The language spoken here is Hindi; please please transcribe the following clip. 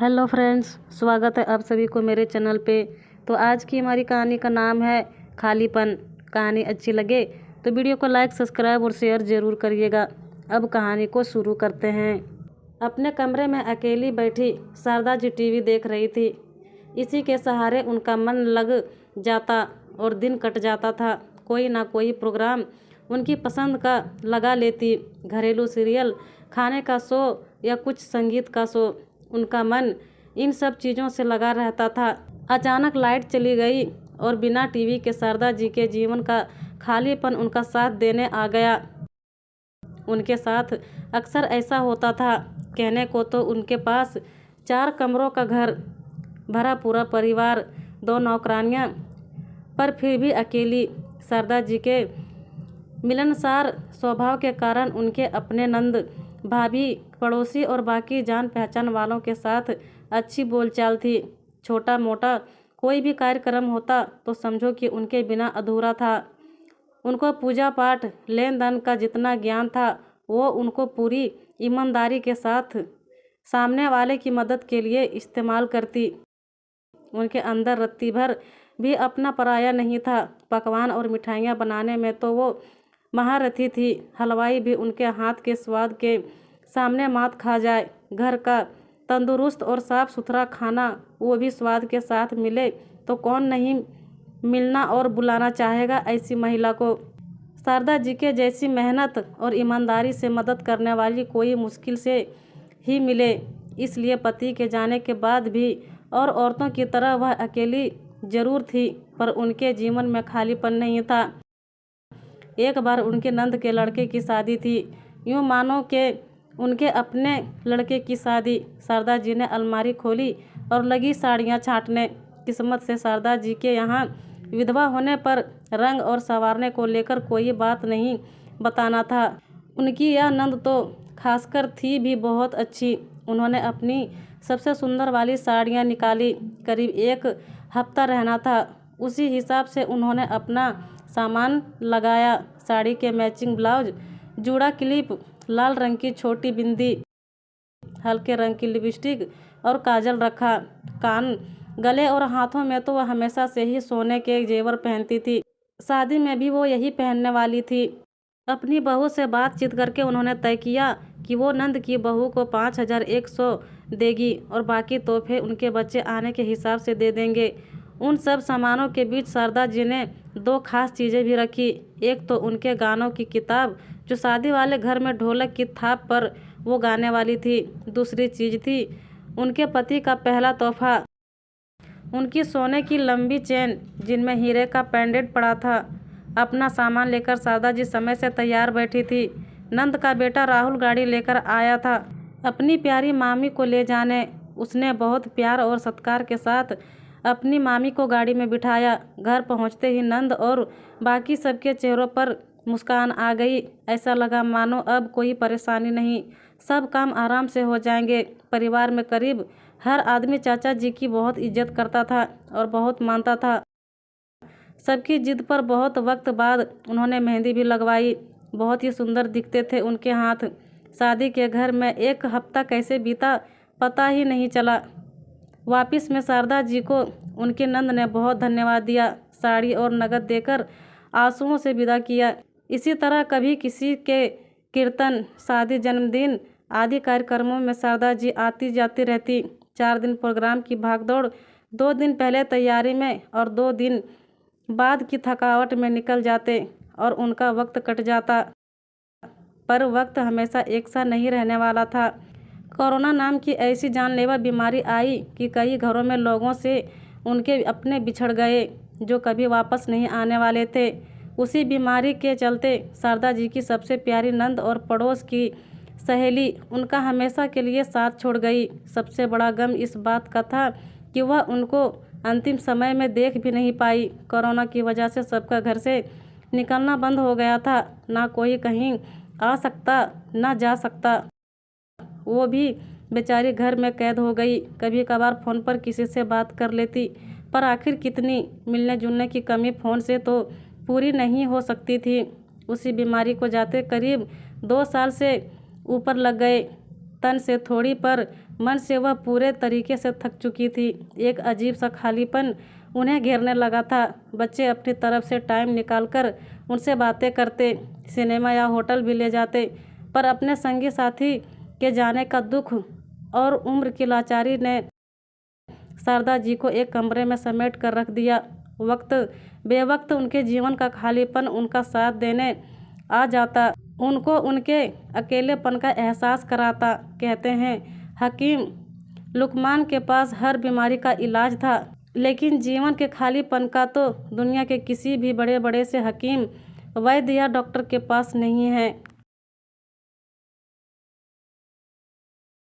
हेलो फ्रेंड्स, स्वागत है आप सभी को मेरे चैनल पे। तो आज की हमारी कहानी का नाम है खालीपन। कहानी अच्छी लगे तो वीडियो को लाइक, सब्सक्राइब और शेयर ज़रूर करिएगा। अब कहानी को शुरू करते हैं। अपने कमरे में अकेली बैठी शारदा जी टीवी देख रही थी। इसी के सहारे उनका मन लग जाता और दिन कट जाता था। कोई ना कोई प्रोग्राम उनकी पसंद का लगा लेती, घरेलू सीरियल, खाने का शो या कुछ संगीत का शो। उनका मन इन सब चीज़ों से लगा रहता था। अचानक लाइट चली गई और बिना टीवी के शारदा जी के जीवन का खालीपन उनका साथ देने आ गया। उनके साथ अक्सर ऐसा होता था। कहने को तो उनके पास 4 कमरों का घर, भरा पूरा परिवार, 2 नौकरानियां, पर फिर भी अकेली। शारदा जी के मिलनसार स्वभाव के कारण उनके अपने नंद, भाभी, पड़ोसी और बाकी जान पहचान वालों के साथ अच्छी बोलचाल थी। छोटा मोटा कोई भी कार्यक्रम होता तो समझो कि उनके बिना अधूरा था। उनको पूजा पाठ, लेन देन का जितना ज्ञान था वो उनको पूरी ईमानदारी के साथ सामने वाले की मदद के लिए इस्तेमाल करती। उनके अंदर रत्ती भर भी अपना पराया नहीं था। पकवान और मिठाइयाँ बनाने में तो वो महारथी थी। हलवाई भी उनके हाथ के स्वाद के सामने मात खा जाए। घर का तंदुरुस्त और साफ़ सुथरा खाना वो भी स्वाद के साथ मिले तो कौन नहीं मिलना और बुलाना चाहेगा ऐसी महिला को। शारदा जी के जैसी मेहनत और ईमानदारी से मदद करने वाली कोई मुश्किल से ही मिले। इसलिए पति के जाने के बाद भी और औरतों की तरह वह अकेली जरूर थी, पर उनके जीवन में खालीपन नहीं था। एक बार उनके नंद के लड़के की शादी थी। यूँ मानो कि उनके अपने लड़के की शादी। शारदा जी ने अलमारी खोली और लगी साड़ियाँ छांटने। किस्मत से शारदा जी के यहाँ विधवा होने पर रंग और संवारने को लेकर कोई बात नहीं बताना था। उनकी यह नंद तो खासकर थी भी बहुत अच्छी। उन्होंने अपनी सबसे सुंदर वाली साड़ियाँ निकाली। करीब 1 हफ्ता रहना था। उसी हिसाब से उन्होंने अपना सामान लगाया। साड़ी के मैचिंग ब्लाउज, जूड़ा क्लिप, लाल रंग की छोटी बिंदी, हल्के रंग की लिपस्टिक और काजल रखा। कान, गले और हाथों में तो वह हमेशा से ही सोने के जेवर पहनती थी। शादी में भी वो यही पहनने वाली थी। अपनी बहू से बातचीत करके उन्होंने तय किया कि वो नंद की बहू को 5100 देगी और बाकी तोहफे उनके बच्चे आने के हिसाब से दे देंगे। उन सब सामानों के बीच शारदा जी ने 2 खास चीज़ें भी रखी। एक तो उनके गानों की किताब, जो शादी वाले घर में ढोलक की थाप पर वो गाने वाली थी। दूसरी चीज़ थी उनके पति का पहला तोहफा, उनकी सोने की लंबी चेन जिनमें हीरे का पेंडेंट पड़ा था। अपना सामान लेकर शारदा जी समय से तैयार बैठी थी। नंद का बेटा राहुल गाड़ी लेकर आया था अपनी प्यारी मामी को ले जाने। उसने बहुत प्यार और सत्कार के साथ अपनी मामी को गाड़ी में बिठाया। घर पहुंचते ही नंद और बाकी सबके चेहरों पर मुस्कान आ गई। ऐसा लगा मानो अब कोई परेशानी नहीं, सब काम आराम से हो जाएंगे। परिवार में करीब हर आदमी चाचा जी की बहुत इज्जत करता था और बहुत मानता था। सबकी जिद पर बहुत वक्त बाद उन्होंने मेहंदी भी लगवाई। बहुत ही सुंदर दिखते थे उनके हाथ। शादी के घर में 1 हफ्ता कैसे बीता पता ही नहीं चला। वापिस में शारदा जी को उनके नंद ने बहुत धन्यवाद दिया, साड़ी और नगद देकर आंसुओं से विदा किया। इसी तरह कभी किसी के कीर्तन, शादी, जन्मदिन आदि कार्यक्रमों में शारदा जी आती जाती रहती। 4 दिन प्रोग्राम की भागदौड़, 2 दिन पहले तैयारी में और 2 दिन बाद की थकावट में निकल जाते और उनका वक्त कट जाता। पर वक्त हमेशा एक सा नहीं रहने वाला था। कोरोना नाम की ऐसी जानलेवा बीमारी आई कि कई घरों में लोगों से उनके अपने बिछड़ गए जो कभी वापस नहीं आने वाले थे। उसी बीमारी के चलते शारदा जी की सबसे प्यारी नंद और पड़ोस की सहेली उनका हमेशा के लिए साथ छोड़ गई। सबसे बड़ा गम इस बात का था कि वह उनको अंतिम समय में देख भी नहीं पाई। कोरोना की वजह से सबका घर से निकलना बंद हो गया था। ना कोई कहीं आ सकता, ना जा सकता। वो भी बेचारी घर में कैद हो गई। कभी कभार फ़ोन पर किसी से बात कर लेती, पर आखिर कितनी मिलने जुलने की कमी फ़ोन से तो पूरी नहीं हो सकती थी। उसी बीमारी को जाते करीब 2 साल से ऊपर लग गए। तन से थोड़ी पर मन से वह पूरे तरीके से थक चुकी थी। एक अजीब सा खालीपन उन्हें घेरने लगा था। बच्चे अपनी तरफ से टाइम निकालकर उनसे बातें करते, सिनेमा या होटल भी ले जाते, पर अपने संगी साथी के जाने का दुख और उम्र की लाचारी ने शारदा जी को एक कमरे में समेट कर रख दिया। वक्त बेवक्त उनके जीवन का खालीपन उनका साथ देने आ जाता, उनको उनके अकेलेपन का एहसास कराता। कहते हैं हकीम लुकमान के पास हर बीमारी का इलाज था, लेकिन जीवन के खालीपन का तो दुनिया के किसी भी बड़े बड़े से हकीम, वैद्य या डॉक्टर के पास नहीं है।